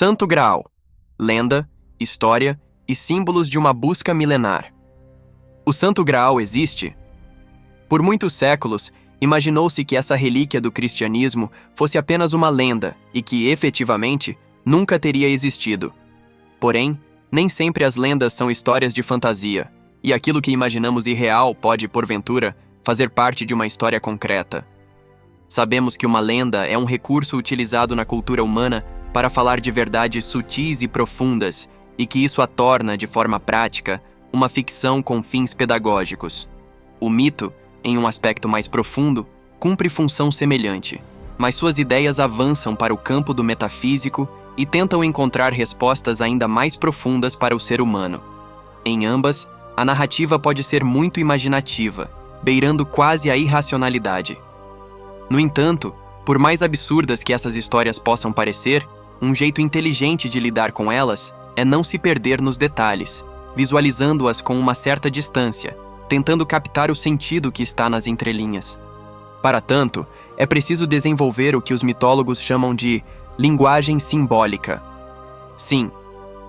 Santo Graal, lenda, história e símbolos de uma busca milenar. O Santo Graal existe? Por muitos séculos, imaginou-se que essa relíquia do cristianismo fosse apenas uma lenda e que, efetivamente, nunca teria existido. Porém, nem sempre as lendas são histórias de fantasia, e aquilo que imaginamos irreal pode, porventura, fazer parte de uma história concreta. Sabemos que uma lenda é um recurso utilizado na cultura humana para falar de verdades sutis e profundas, e que isso a torna, de forma prática, uma ficção com fins pedagógicos. O mito, em um aspecto mais profundo, cumpre função semelhante, mas suas ideias avançam para o campo do metafísico e tentam encontrar respostas ainda mais profundas para o ser humano. Em ambas, a narrativa pode ser muito imaginativa, beirando quase a irracionalidade. No entanto, por mais absurdas que essas histórias possam parecer, um jeito inteligente de lidar com elas é não se perder nos detalhes, visualizando-as com uma certa distância, tentando captar o sentido que está nas entrelinhas. Para tanto, é preciso desenvolver o que os mitólogos chamam de linguagem simbólica. Sim,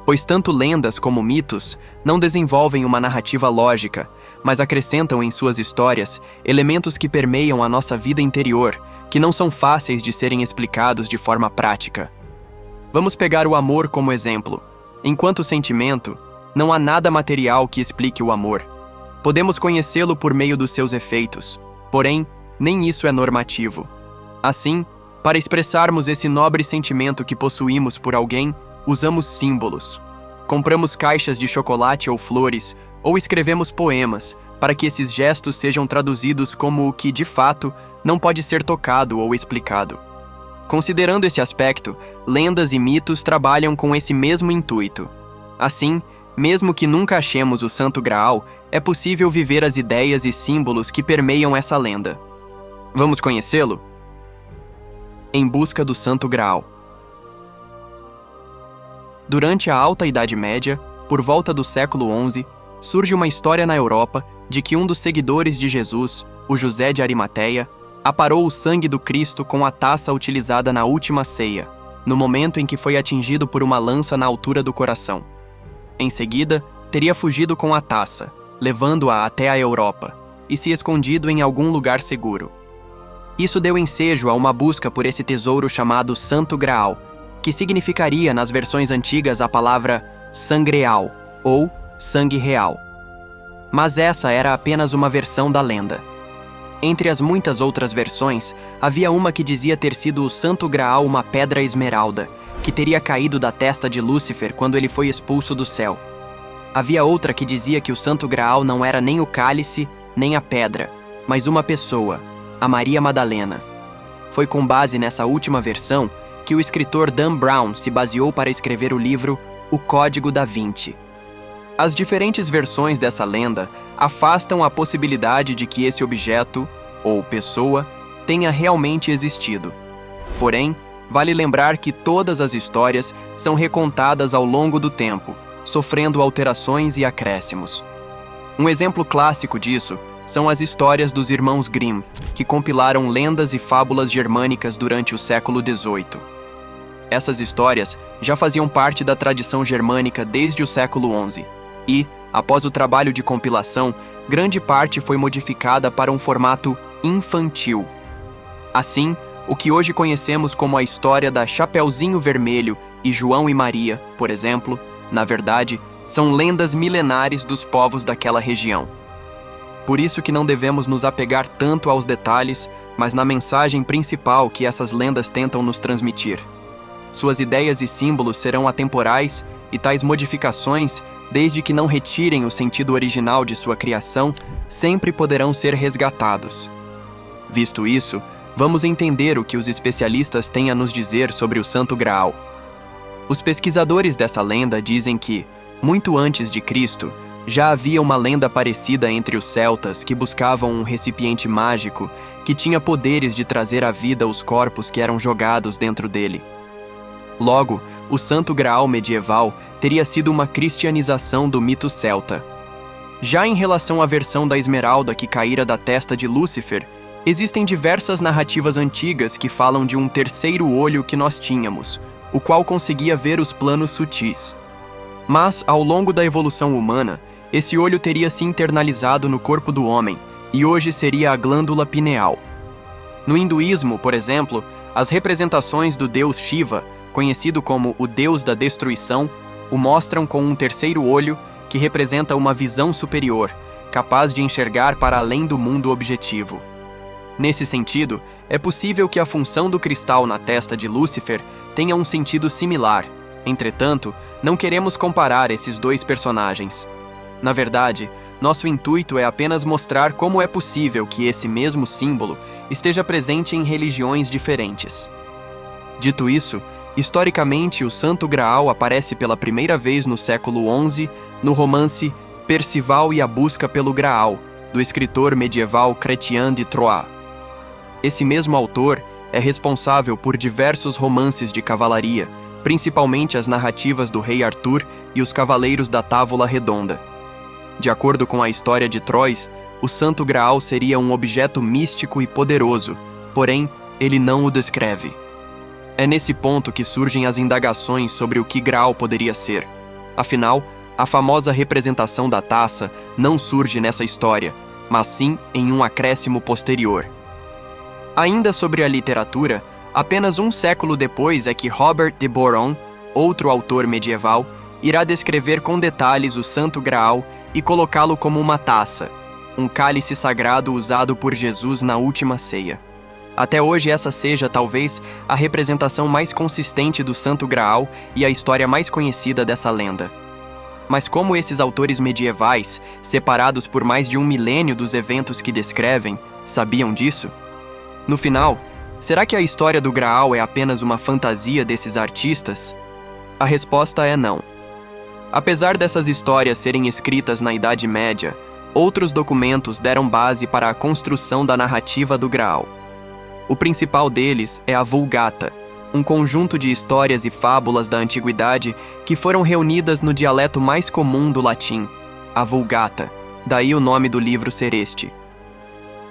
pois tanto lendas como mitos não desenvolvem uma narrativa lógica, mas acrescentam em suas histórias elementos que permeiam a nossa vida interior, que não são fáceis de serem explicados de forma prática. Vamos pegar o amor como exemplo. Enquanto sentimento, não há nada material que explique o amor. Podemos conhecê-lo por meio dos seus efeitos, porém, nem isso é normativo. Assim, para expressarmos esse nobre sentimento que possuímos por alguém, usamos símbolos. Compramos caixas de chocolate ou flores, ou escrevemos poemas, para que esses gestos sejam traduzidos como o que, de fato, não pode ser tocado ou explicado. Considerando esse aspecto, lendas e mitos trabalham com esse mesmo intuito. Assim, mesmo que nunca achemos o Santo Graal, é possível viver as ideias e símbolos que permeiam essa lenda. Vamos conhecê-lo? Em busca do Santo Graal. Durante a Alta Idade Média, por volta do século XI, surge uma história na Europa de que um dos seguidores de Jesus, o José de Arimateia, aparou o sangue do Cristo com a taça utilizada na última ceia, no momento em que foi atingido por uma lança na altura do coração. Em seguida, teria fugido com a taça, levando-a até a Europa, e se escondido em algum lugar seguro. Isso deu ensejo a uma busca por esse tesouro chamado Santo Graal, que significaria nas versões antigas a palavra sangreal, ou sangue real. Mas essa era apenas uma versão da lenda. Entre as muitas outras versões, havia uma que dizia ter sido o Santo Graal uma pedra esmeralda, que teria caído da testa de Lúcifer quando ele foi expulso do céu. Havia outra que dizia que o Santo Graal não era nem o cálice, nem a pedra, mas uma pessoa, a Maria Madalena. Foi com base nessa última versão que o escritor Dan Brown se baseou para escrever o livro O Código da Vinci. As diferentes versões dessa lenda afastam a possibilidade de que esse objeto, ou pessoa, tenha realmente existido. Porém, vale lembrar que todas as histórias são recontadas ao longo do tempo, sofrendo alterações e acréscimos. Um exemplo clássico disso são as histórias dos irmãos Grimm, que compilaram lendas e fábulas germânicas durante o século XVIII. Essas histórias já faziam parte da tradição germânica desde o século XI e, após o trabalho de compilação, grande parte foi modificada para um formato infantil. Assim, o que hoje conhecemos como a história da Chapeuzinho Vermelho e João e Maria, por exemplo, na verdade, são lendas milenares dos povos daquela região. Por isso que não devemos nos apegar tanto aos detalhes, mas na mensagem principal que essas lendas tentam nos transmitir. Suas ideias e símbolos serão atemporais e tais modificações, desde que não retirem o sentido original de sua criação, sempre poderão ser resgatados. Visto isso, vamos entender o que os especialistas têm a nos dizer sobre o Santo Graal. Os pesquisadores dessa lenda dizem que, muito antes de Cristo, já havia uma lenda parecida entre os celtas que buscavam um recipiente mágico que tinha poderes de trazer à vida os corpos que eram jogados dentro dele. Logo, o Santo Graal medieval teria sido uma cristianização do mito celta. Já em relação à versão da esmeralda que caíra da testa de Lúcifer, existem diversas narrativas antigas que falam de um terceiro olho que nós tínhamos, o qual conseguia ver os planos sutis. Mas, ao longo da evolução humana, esse olho teria se internalizado no corpo do homem e hoje seria a glândula pineal. No hinduísmo, por exemplo, as representações do deus Shiva, conhecido como o deus da destruição, o mostram com um terceiro olho que representa uma visão superior, capaz de enxergar para além do mundo objetivo. Nesse sentido, é possível que a função do cristal na testa de Lúcifer tenha um sentido similar. Entretanto, não queremos comparar esses dois personagens. Na verdade, nosso intuito é apenas mostrar como é possível que esse mesmo símbolo esteja presente em religiões diferentes. Dito isso, historicamente o Santo Graal aparece pela primeira vez no século XI no romance Percival e a Busca pelo Graal, do escritor medieval Chrétien de Troyes. Esse mesmo autor é responsável por diversos romances de cavalaria, principalmente as narrativas do Rei Arthur e os Cavaleiros da Távola Redonda. De acordo com a história de Troyes, o Santo Graal seria um objeto místico e poderoso, porém, ele não o descreve. É nesse ponto que surgem as indagações sobre o que Graal poderia ser. Afinal, a famosa representação da taça não surge nessa história, mas sim em um acréscimo posterior. Ainda sobre a literatura, apenas um século depois é que Robert de Boron, outro autor medieval, irá descrever com detalhes o Santo Graal e colocá-lo como uma taça, um cálice sagrado usado por Jesus na última ceia. Até hoje essa seja, talvez, a representação mais consistente do Santo Graal e a história mais conhecida dessa lenda. Mas como esses autores medievais, separados por mais de 1 milênio dos eventos que descrevem, sabiam disso? No final, será que a história do Graal é apenas uma fantasia desses artistas? A resposta é não. Apesar dessas histórias serem escritas na Idade Média, outros documentos deram base para a construção da narrativa do Graal. O principal deles é a Vulgata, um conjunto de histórias e fábulas da antiguidade que foram reunidas no dialeto mais comum do latim, a Vulgata, daí o nome do livro ser este.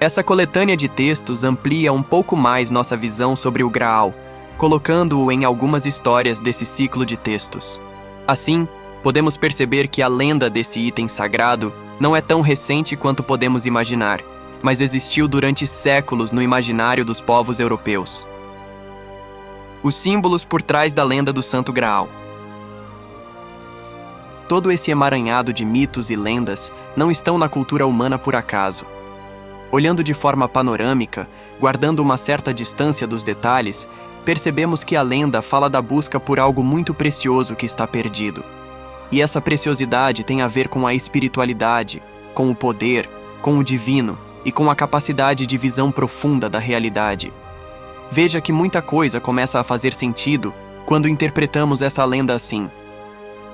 Essa coletânea de textos amplia um pouco mais nossa visão sobre o Graal, colocando-o em algumas histórias desse ciclo de textos. Assim, podemos perceber que a lenda desse item sagrado não é tão recente quanto podemos imaginar, mas existiu durante séculos no imaginário dos povos europeus. Os símbolos por trás da lenda do Santo Graal. Todo esse emaranhado de mitos e lendas não estão na cultura humana por acaso. Olhando de forma panorâmica, guardando uma certa distância dos detalhes, percebemos que a lenda fala da busca por algo muito precioso que está perdido. E essa preciosidade tem a ver com a espiritualidade, com o poder, com o divino e com a capacidade de visão profunda da realidade. Veja que muita coisa começa a fazer sentido quando interpretamos essa lenda assim.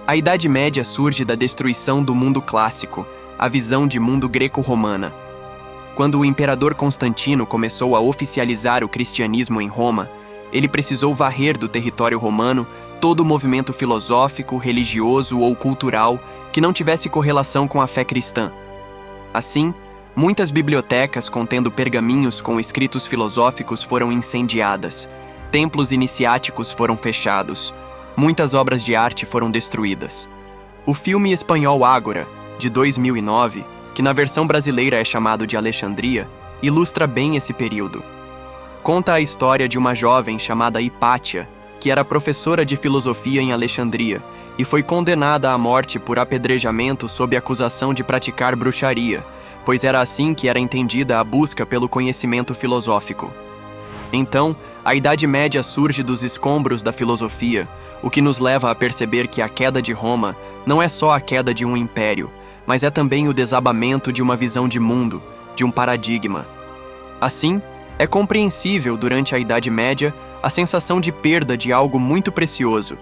A Idade Média surge da destruição do mundo clássico, a visão de mundo greco-romana. Quando o imperador Constantino começou a oficializar o cristianismo em Roma, ele precisou varrer do território romano todo o movimento filosófico, religioso ou cultural que não tivesse correlação com a fé cristã. Assim, muitas bibliotecas contendo pergaminhos com escritos filosóficos foram incendiadas, templos iniciáticos foram fechados, muitas obras de arte foram destruídas. O filme espanhol Ágora, de 2009, que na versão brasileira é chamado de Alexandria, ilustra bem esse período. Conta a história de uma jovem chamada Hipátia, que era professora de filosofia em Alexandria e foi condenada à morte por apedrejamento sob acusação de praticar bruxaria, pois era assim que era entendida a busca pelo conhecimento filosófico. Então, a Idade Média surge dos escombros da filosofia, o que nos leva a perceber que a queda de Roma não é só a queda de um império, mas é também o desabamento de uma visão de mundo, de um paradigma. Assim, é compreensível durante a Idade Média a sensação de perda de algo muito precioso,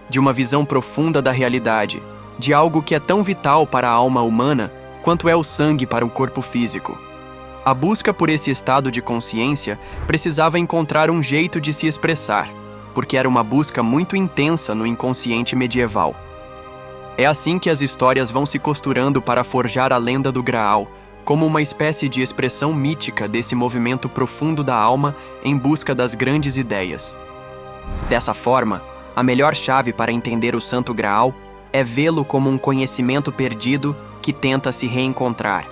de uma visão profunda da realidade, de algo que é tão vital para a alma humana quanto é o sangue para o corpo físico. A busca por esse estado de consciência precisava encontrar um jeito de se expressar, porque era uma busca muito intensa no inconsciente medieval. É assim que as histórias vão se costurando para forjar a lenda do Graal, como uma espécie de expressão mítica desse movimento profundo da alma em busca das grandes ideias. Dessa forma, A melhor chave para entender o Santo Graal é vê-lo como um conhecimento perdido que tenta se reencontrar.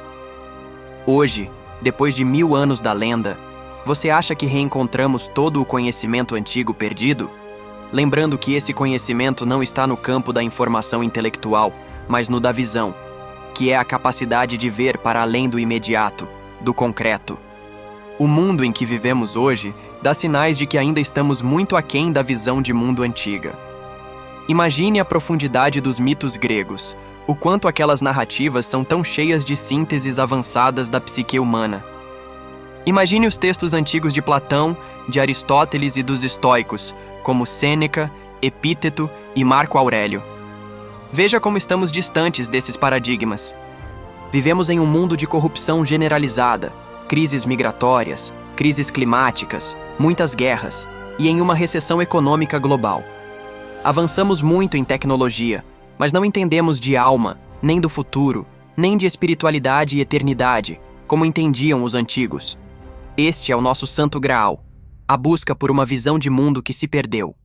Hoje, depois de 1000 anos da lenda, você acha que reencontramos todo o conhecimento antigo perdido? Lembrando que esse conhecimento não está no campo da informação intelectual, mas no da visão, que é a capacidade de ver para além do imediato, do concreto. O mundo em que vivemos hoje dá sinais de que ainda estamos muito aquém da visão de mundo antiga. Imagine a profundidade dos mitos gregos, o quanto aquelas narrativas são tão cheias de sínteses avançadas da psique humana. Imagine os textos antigos de Platão, de Aristóteles e dos estoicos, como Sêneca, Epíteto e Marco Aurélio. Veja como estamos distantes desses paradigmas. Vivemos em um mundo de corrupção generalizada, crises migratórias, crises climáticas, muitas guerras e em uma recessão econômica global. Avançamos muito em tecnologia, mas não entendemos de alma, nem do futuro, nem de espiritualidade e eternidade, como entendiam os antigos. Este é o nosso Santo Graal, a busca por uma visão de mundo que se perdeu.